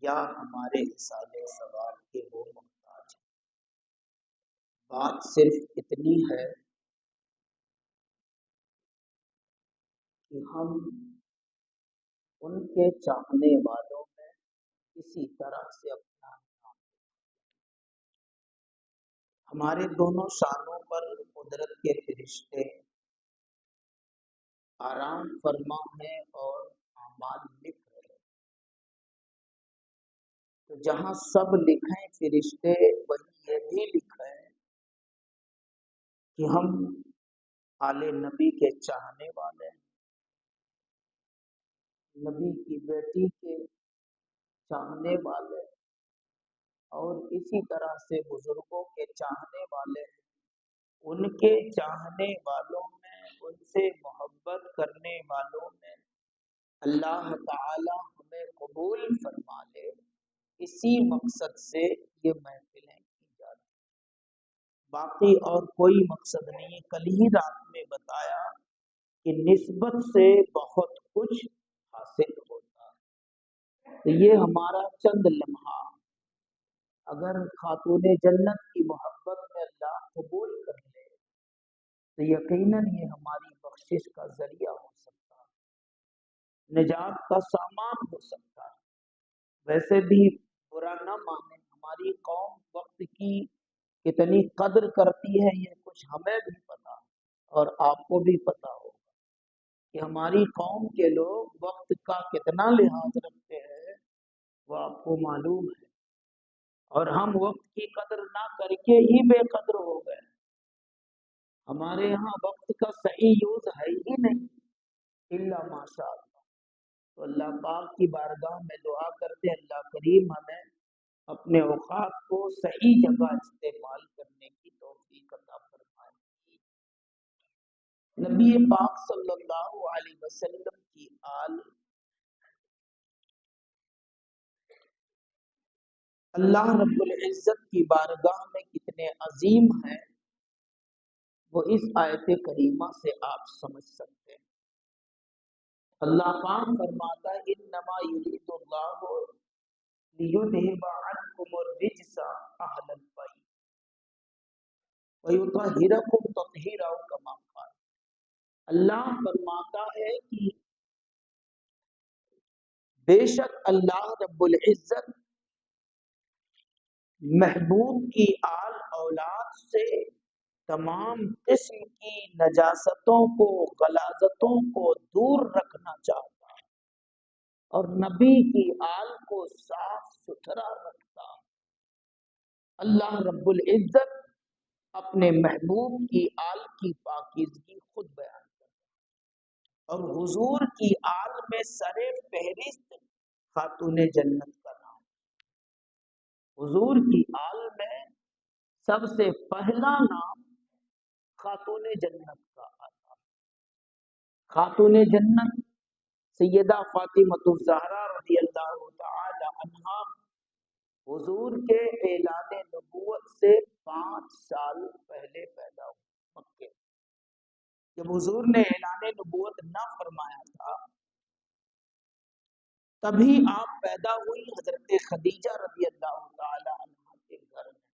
یا ہمارے حساب ثواب کے وہ محتاج ہیں۔ بات صرف اتنی ہے کہ ہم ان کے چاہنے والوں میں کسی طرح سے اپنا نام، ہمارے دونوں شانوں پر قدرت کے فرشتے آرام فرما ہے اور اعمال لکھ رہے ہیں۔ تو جہاں سب لکھیں فرشتے، وہیں یہ بھی لکھیں کہ ہم آل نبی کے چاہنے والے ہیں، نبی کی بیٹی کے چاہنے والے ہیں، اور اسی طرح سے بزرگوں کے چاہنے والے ہیں۔ ان کے چاہنے والوں میں، ان سے محبت کرنے والوں میں اللہ تعالی ہمیں قبول فرما لے، اسی مقصد سے یہ محفلیں کی جاتی ہیں۔ باقی اور کوئی مقصد نہیں۔ کل ہی رات میں بتایا کہ نسبت سے بہت کچھ حاصل ہوتا ہے۔ تو یہ ہمارا چند لمحہ اگر خاتون جنت کی محبت میں اللہ قبول کر لے تو یقیناً یہ ہماری بخشش کا ذریعہ ہو سکتا ہے، نجات کا سامان ہو سکتا ہے۔ ویسے بھی برا نہ مانے، ہماری قوم وقت کی کتنی قدر کرتی ہے یہ کچھ ہمیں بھی پتا ہے اور آپ کو بھی پتا ہوگا کہ ہماری قوم کے لوگ وقت کا کتنا لحاظ رکھتے ہیں، وہ آپ کو معلوم ہے۔ اور ہم وقت کی قدر نہ کر کے ہی بے قدر ہو گئے۔ ہمارے ہاں وقت کا صحیح یوز ہے ہی نہیں، الا ماشاء اللہ۔ تو اللہ پاک کی بارگاہ میں دعا کرتے اللہ کریم ہمیں اپنے اوقات کو صحیح جگہ استعمال کرنے کی توفیق عطا فرمائے۔ نبی پاک صلی اللہ علیہ وسلم کی آل اللہ رب العزت کی بارگاہ میں کتنے عظیم ہیں، وہ اس آیت کریمہ سے آپ سمجھ سکتے ہیں۔ اللہ پاک فرماتا ہے انما یرید اللہ لیذھب عنکم الرجس اہل البیت ویطہرکم تطہیرا کما قال۔ اللہ فرماتا ہے کہ بے شک اللہ رب العزت محبوب کی آل اولاد سے تمام قسم کی نجاستوں کو، غلاظتوں کو دور رکھنا چاہتا ہے اور نبی کی آل کو صاف ستھرا رکھتا ہے۔ اللہ رب العزت اپنے محبوب کی آل کی پاکیزگی خود بیان کرتا ہے، اور حضور کی آل میں سر فہرست خاتون جنت کا نام۔ حضور کی آل میں سب سے پہلا نام خاتون جنت کا آتا ہے۔ خاتون جنت سیدہ فاطمہ الزہرا رضی اللہ تعالی عنہا حضور کے اعلان نبوت سے 5 سال پہلے پیدا ہوئی مکے۔ جب حضور نے اعلان نبوت نہ فرمایا تھا تبھی آپ پیدا ہوئی حضرت خدیجہ رضی اللہ تعالی عنہا کے گھر میں۔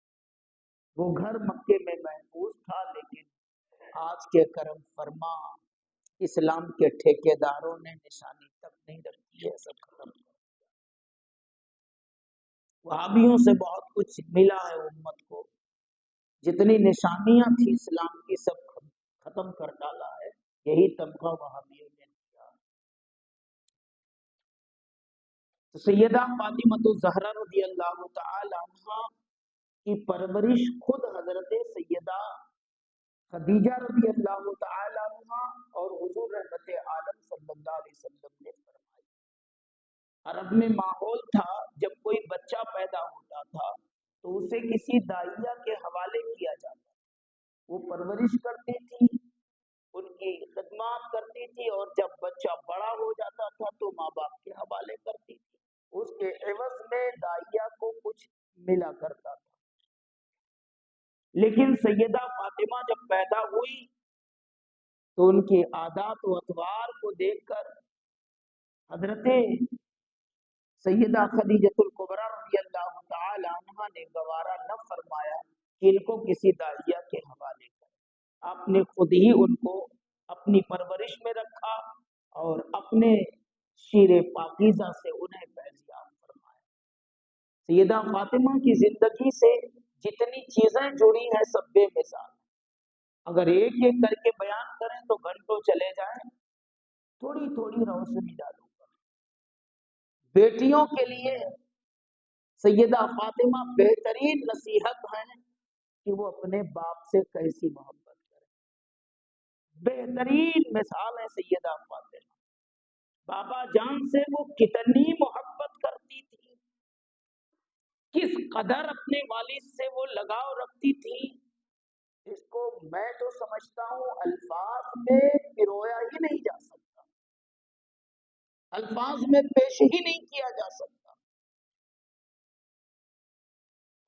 وہ گھر مکے میں محفوظ تھا، لیکن آج کے کرم فرما اسلام کے ٹھیکیداروں نے نشانی تک نہیں رکھی ہے، سب ختم کر دیا۔ وہابیوں سے بہت کچھ ملا ہے امت کو، جتنی نشانیاں تھی اسلام کی سب ختم کر ڈالا ہے، یہی طبقہ وہابیوں نے کیا۔ تو سیدہ فاطمہ الزہرا رضی اللہ تعالی عنہا کی پرورش خود حضرت سیدہ خدیجہ رضی اللہ تعالی عنہا اور حضور رحمت عالم صلی اللہ علیہ وسلم نے فرمائی۔ عرب میں ماحول تھا جب کوئی بچہ پیدا ہوتا تھا تو اسے کسی داعیہ کے حوالے کیا جاتا، وہ پرورش کرتی تھی، ان کی خدمات کرتی تھی، اور جب بچہ بڑا ہو جاتا تھا تو ماں باپ کے حوالے کرتی تھی، اس کے عوض میں داعیہ کو کچھ ملا کرتا تھا۔ لیکن سیدہ فاطمہ جب پیدا ہوئی تو ان کے عادات و اطوار کو دیکھ کر حضرت سیدہ خدیجۃ الکبریٰ رضی اللہ تعالی عنہا نے گوارا نہ فرمایا کہ ان کو کسی داعیہ کے حوالے کریں، آپ نے خود ہی ان کو اپنی پرورش میں رکھا اور اپنے شیر پاکیزہ سے انہیں فیضیاب فرمایا۔ سیدہ فاطمہ کی زندگی سے جتنی چیزیں جڑی ہیں سب بے مثال، اگر ایک ایک کر کے بیان کریں تو گھنٹوں چلے جائیں، تھوڑی تھوڑی روشنی ڈالوں گا۔ بیٹیوں کے لیے سیدہ فاطمہ بہترین نصیحت ہے کہ وہ اپنے باپ سے کیسی محبت کریں، بہترین مثال ہے سیدہ فاطمہ۔ بابا جان سے وہ کتنی محبت کرتی تھی، کس قدر اپنے والد سے وہ لگاؤ رکھتی تھی، اس کو میں تو سمجھتا ہوں الفاظ میں پرویا ہی نہیں جا سکتا، الفاظ میں پیش ہی نہیں کیا جا سکتا۔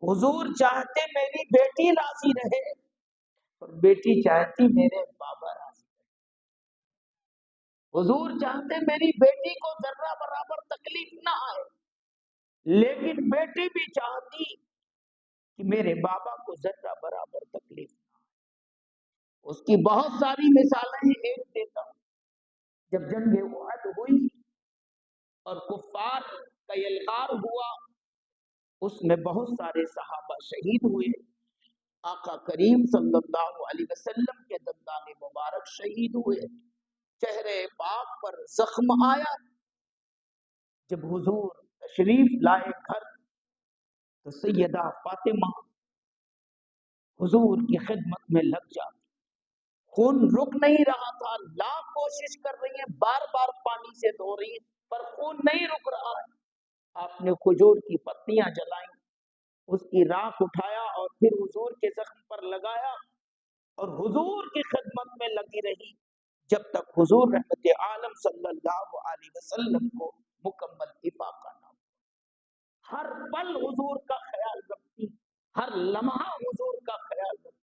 حضور چاہتے میری بیٹی راضی رہے اور بیٹی چاہتی میرے بابا راضی رہے، حضور چاہتے میری بیٹی کو ذرہ برابر تکلیف نہ آئے، لیکن بیٹی بھی چاہتی کہ میرے بابا کو ذرہ برابر تکلیف نہ آئے۔ اس کی بہت ساری مثالیں ایک دیتا ہوں۔ جب جنگ احد ہوئی اور کفار کا یلغار ہوا، اس میں بہت سارے صحابہ شہید ہوئے، آقا کریم صلی اللہ علیہ وسلم کے دندان مبارک شہید ہوئے، چہرے پاک پر زخم آیا۔ جب حضور تشریف لائے گھر تو سیدہ فاطمہ حضور کی خدمت میں لگ جاتی، خون رک نہیں رہا تھا، لاکھ کوشش کر رہی ہیں، بار بار پانی سے دھو رہی ہیں پر خون نہیں رک رہا ہے۔ آپ نے کھجور کی پتیاں جلائیں، اس کی راکھ اٹھایا اور پھر حضور کے زخم پر لگایا اور حضور کی خدمت میں لگی رہی جب تک حضور رحمت عالم صلی اللہ علیہ وسلم کو مکمل افاقہ نہ ہو۔ ہر پل حضور کا خیال رکھتی، ہر لمحہ حضور کا خیال رکھتی۔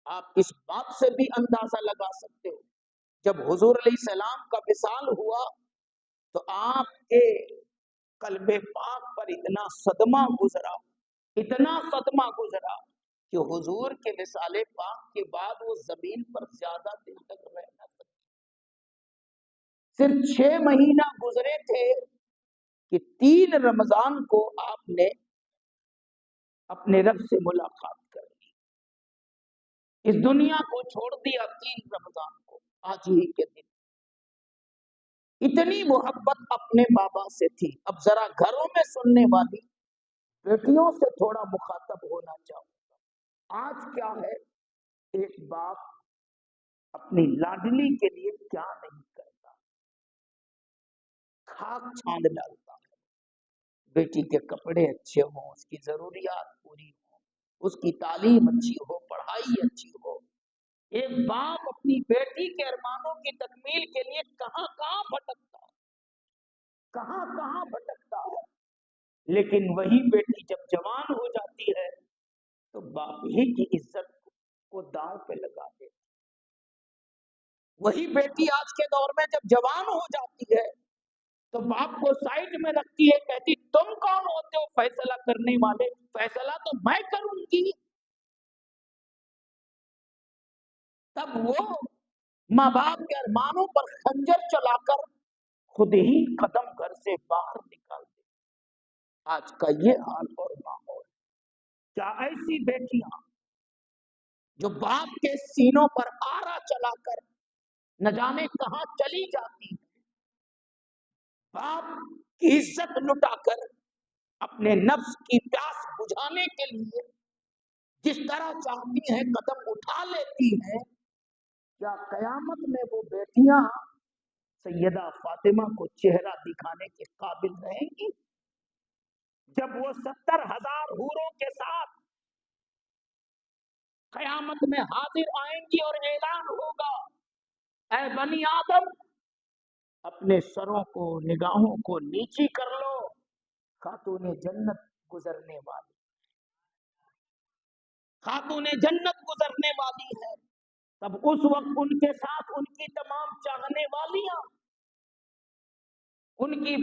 آپ اس بات سے بھی اندازہ لگا سکتے ہو، جب حضور علیہ السلام کا وصال ہوا تو آپ کے قلب پاک پر اتنا صدمہ گزرا، اتنا صدمہ گزرا کہ حضور کے وصال پاک کے بعد وہ زمین پر زیادہ دن تک رہ نہ سکے۔ صرف 6 مہینہ گزرے تھے کہ 3 رمضان کو آپ نے اپنے رب سے ملاقات کر لی، اس دنیا کو چھوڑ دیا 3 رمضان کو، آج ہی کے دن۔ اتنی محبت اپنے بابا سے تھی۔ اب ذرا گھروں میں سننے والی بیٹیوں سے تھوڑا مخاطب ہونا چاہوں گا۔ آج کیا ہے، ایک باپ اپنی لاڈلی کے لیے کیا نہیں کرتا، خاک چھاند ڈالتا ہے، بیٹی کے کپڑے اچھے ہوں، اس کی ضروریات پوری ہوں، اس کی تعلیم اچھی ہو، پڑھائی اچھی ہو۔ ایک باپ اپنی بیٹی کے ارمانوں کی تکمیل کے لیے کہاں کہاں بھٹکتا ہے، کہاں کہاں بھٹکتا ہے، لیکن وہی بیٹی جب جوان ہو جاتی ہے تو باپ ہی کی عزت کو داؤں پہ لگا دیتی۔ وہی بیٹی آج کے دور میں جب جوان ہو جاتی ہے تو باپ کو سائڈ میں رکھتی ہے، کہتی تم کون ہوتے ہو فیصلہ کرنے والے، فیصلہ تو میں کروں گی۔ تب وہ ماں باپ کے ارمانوں پر خنجر چلا کر خود ہی قدم گھر سے باہر نکال دے۔ آج کا یہ حال اور ماحول، کیا ایسی بیٹیاں جو باپ کے سینوں پر آرا چلا کر نہ جانے کہاں چلی جاتی، باپ کی عزت لٹا کر اپنے نفس کی پیاس بجھانے کے لیے جس طرح چاہتی ہیں قدم اٹھا لیتی ہیں، کیا قیامت میں وہ بیٹیاں سیدہ فاطمہ کو چہرہ دکھانے کے قابل رہیں گی؟ جب وہ 70,000 حوروں کے ساتھ قیامت میں حاضر آئیں گی اور اعلان ہوگا، اے بنی آدم اپنے سروں کو، نگاہوں کو نیچی کر لو، خاتون جنت گزرنے والی، خاتون جنت گزرنے والی ہے۔ تب اس وقت ان کے ساتھ ان کی تمام چاہنے والیاں، ان کی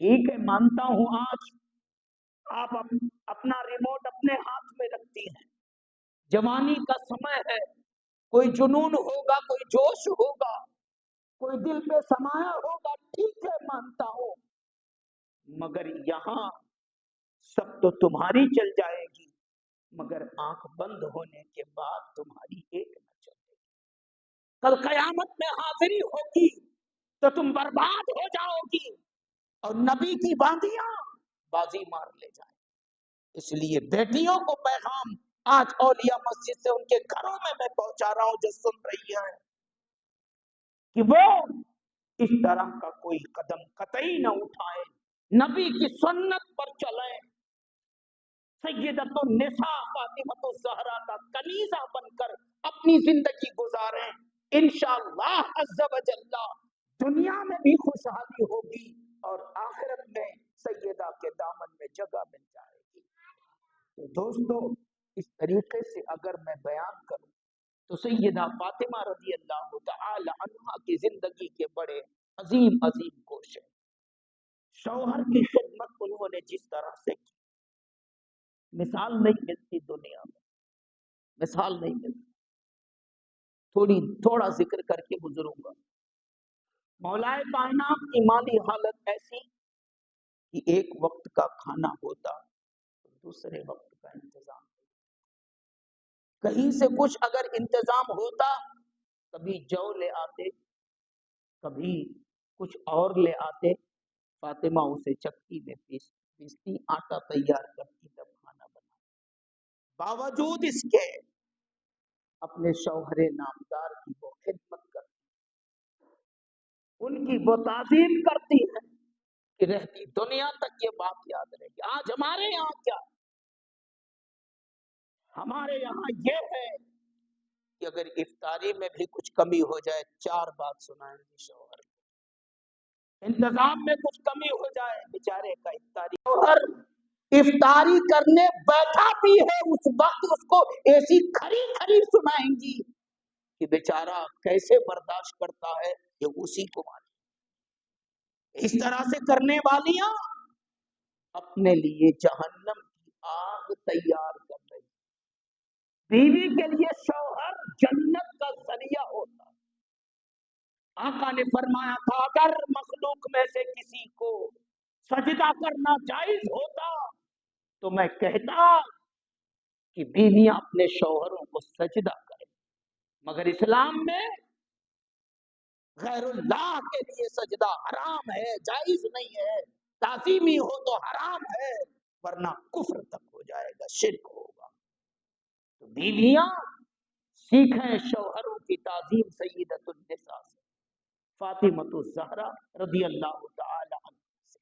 ٹھیک ہے مانتا ہوں آج آپ اپنا ریموٹ اپنے ہاتھ میں رکھتی ہیں، جوانی کا سمے ہے، کوئی جنون ہوگا، کوئی جوش ہوگا، کوئی دل پہ سمایا ہوگا، ٹھیک ہے مانتا ہوں، مگر یہاں سب تو تمہاری چل جائے گی، مگر آنکھ بند ہونے کے بعد تمہاری ایک نہ چلے گی۔ کل قیامت میں حاضری ہوگی تو تم برباد ہو جاؤ گی اور نبی کی باندیاں بازی مار لے جائیں۔ اس لیے بیٹیوں کو پیغام آج اولیاء مسجد سے ان کے گھروں میں پہنچا رہا ہوں جو سن رہی ہیں کہ وہ اس طرح کا کوئی قدم قطعی نہ اٹھائیں، نبی کی سنت پر چلیں، سیدۃ النساء فاطمۃ الزہرا کا کنیزہ بن کر اپنی زندگی گزاریں، انشاءاللہ عز و جل دنیا میں بھی خوشحالی ہوگی اور آخرت میں سیدہ کے دامن میں جگہ مل جائے گی۔ تو دوستو اس طریقے سے اگر میں بیان کروں تو سیدہ فاطمہ رضی اللہ تعالی عنہا کی زندگی کے بڑے عظیم عظیم گوشے، شوہر کی خدمت انہوں نے جس طرح سے کی، مثال نہیں ملتی دنیا میں، مثال نہیں ملتی۔ تھوڑا ذکر کر کے گزروں گا۔ مولائے کائنات کی مالی حالت ایسی کہ ایک وقت کا کھانا ہوتا دوسرے وقت کا انتظام، کہیں سے کچھ اگر انتظام ہوتا، کبھی جو لے آتے، کبھی کچھ اور لے آتے، فاطمہ اسے چکی میں پیستی، آٹا تیار کرتی، تب کھانا بنا۔ باوجود اس کے اپنے شوہر نامدار کی وہ خدمت کرتی، ان کی وہ تعظیم کرتی ہے کہ رہتی دنیا تک یہ بات یاد رہے گی۔ آج ہمارے یہاں کیا، ہمارے یہاں یہ ہے کہ اگر افطاری میں بھی کچھ کمی ہو جائے 4 بات سنائیں گے شوہر، انتظام میں کچھ کمی ہو جائے بیچارے کا افطاری، شوہر افطاری کرنے بیٹھا بھی ہے اس وقت اس کو ایسی کھری کھری سنائیں گی کہ بیچارہ کیسے برداشت کرتا ہے، یہ اسی کو معلوم۔ اس طرح سے کرنے والیاں اپنے لیے جہنم کی آگ تیار کر رہی۔ بیوی کے لیے شوہر جنت کا ذریعہ ہوتا۔ آقا نے فرمایا تھا اگر مخلوق میں سے کسی کو سجدہ کرنا جائز ہوتا تو میں کہتا کہ بیویاں اپنے شوہروں کو سجدہ کریں، مگر اسلام میں غیر اللہ کے لیے سجدہ حرام ہے، جائز نہیں ہے، تعظیمی ہو تو حرام ہے ورنہ کفر تک ہو جائے گا، شرک ہوگا۔ تو بیویاں سیکھیں شوہروں کی تعظیم سیدۃ النساء سے، فاطمۃ الزہرا رضی اللہ تعالی عنہ سے۔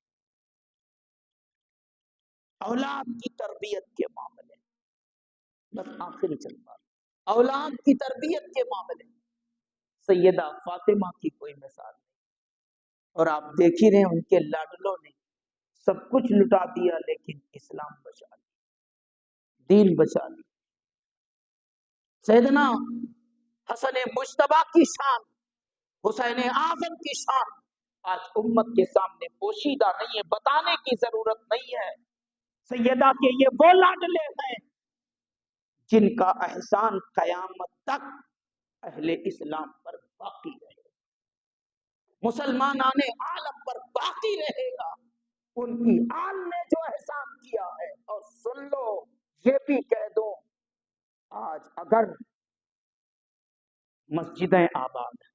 اولاد کی تربیت کے معاملے، بس آخری چلتا، اولاد کی تربیت کے معاملے سیدہ فاطمہ کی کوئی مثال نہیں، اور آپ دیکھ ہی رہے ہیں ان کے لاڈلوں نے سب کچھ لٹا دیا لیکن اسلام بچا لیا، دین بچا لیا۔ سیدنا حسن مجتبیٰ کی شان، حسین اعظم کی شان آج امت کے سامنے پوشیدہ نہیں ہے، بتانے کی ضرورت نہیں ہے۔ سیدہ کے یہ وہ لاڈلے ہیں جن کا احسان قیامت تک اہل اسلام پر باقی رہے گا، مسلمانان عالم پر باقی رہے گا، ان کی آل نے جو احسان کیا ہے۔ اور سن لو یہ بھی کہہ دو، آج اگر مسجدیں آباد ہیں،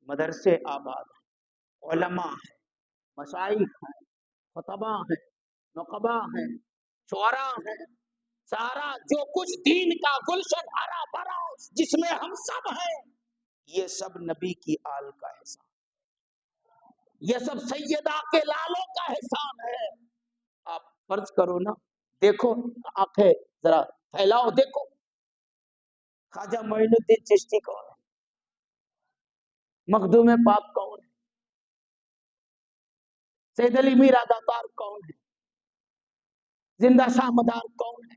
مدرسے آباد ہیں، علماء ہیں، مشائخ ہیں، خطباء ہیں، نقباء ہیں، شعراء ہیں، سارا جو کچھ دین کا گلشن ہرا بھرا جس میں ہم سب ہیں، یہ سب نبی کی آل کا احسان، یہ سب سیدہ کے لالوں کا احسان ہے۔ آپ فرض کرو نا، دیکھو آنکھیں ذرا پھیلاؤ، دیکھو خواجہ معین الدین چشتی کون ہے، مخدوم پاک کون ہے، سید علی میرا داتار کون ہے، زندہ شاہ مدار کون ہے،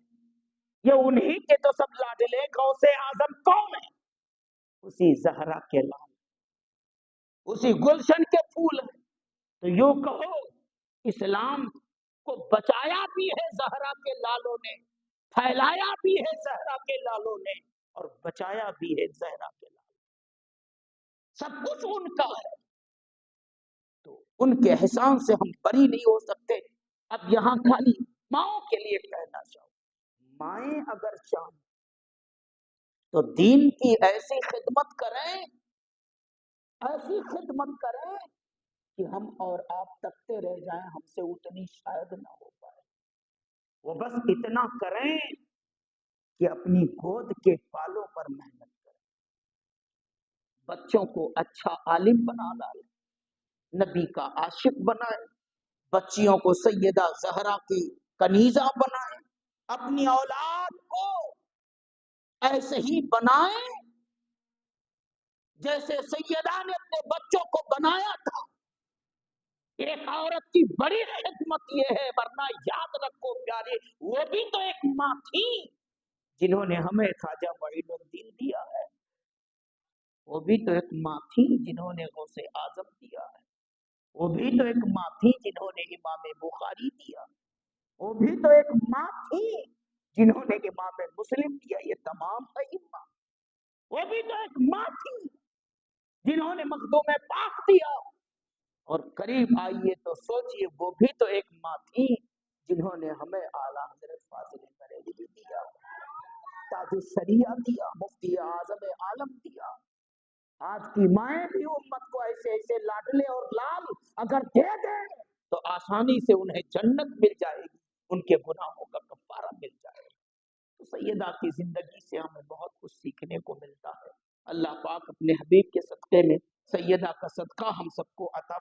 یہ انہی کے تو سب لاڈلے غوث اعظم کون ہے، اسی زہرا کے لال، اسی گلشن کے پھول ہیں۔ تو یوں کہو اسلام کو بچایا بھی ہے زہرا کے لالوں نے، پھیلایا بھی ہے زہرا کے لالوں نے، اور بچایا بھی ہے زہرا کے لالوں نے، سب کچھ ان کا ہے، تو ان کے احسان سے ہم بری نہیں ہو سکتے۔ اب یہاں خالی ماؤں کے لیے کہنا چاہوں، مائیں اگر چاہیں تو دین کی ایسی خدمت کریں، ایسی خدمت کریں کہ ہم اور آپ تکتے رہ جائیں، ہم سے اتنی شاید نہ ہو پائے، وہ بس اتنا کریں کہ اپنی گود کے بالوں پر محنت کریں، بچوں کو اچھا عالم بنا ڈالیں، نبی کا عاشق بنائیں، بچیوں کو سیدہ زہرا کی کنیزہ بنائیں، اپنی اولاد کو ایسے ہی بنائیں جیسے سیدہ نے اپنے بچوں کو بنایا تھا۔ ایک عورت کی بڑی خدمت یہ ہے، ورنہ یاد رکھو پیارے، وہ بھی تو ایک ماں تھی جنہوں نے ہمیں خواجہ معین الدین دیا ہے، وہ بھی تو ایک ماں تھی جنہوں نے غوث اعظم دیا ہے، وہ بھی تو ایک ماں تھی جنہوں نے امام بخاری دیا، وہ بھی تو ایک ماں تھی جنہوں نے امام مسلم دیا، یہ تمام ائمہ، وہ بھی تو ایک ماں تھی جنہوں نے مخدوم پاک دیا، اور قریب آئیے تو سوچئے وہ بھی تو ایک ماں تھی جنہوں نے ہمیں اعلیٰ حضرت فاضل بریلوی دیا، تاج الشریعہ دیا، مفتی اعظم عالم دیا۔ آج کی مائیں بھی امت کو ایسے ایسے لاڈلے اور لال اگر دے دیں تو آسانی سے انہیں جنت مل جائے گی، ان کے گناہوں کا کفارہ مل جائے گا۔ تو سیدہ کی زندگی سے ہمیں بہت کچھ سیکھنے کو ملتا ہے۔ اللہ پاک اپنے حبیب کے صدقے میں سیدہ کا صدقہ ہم سب کو عطا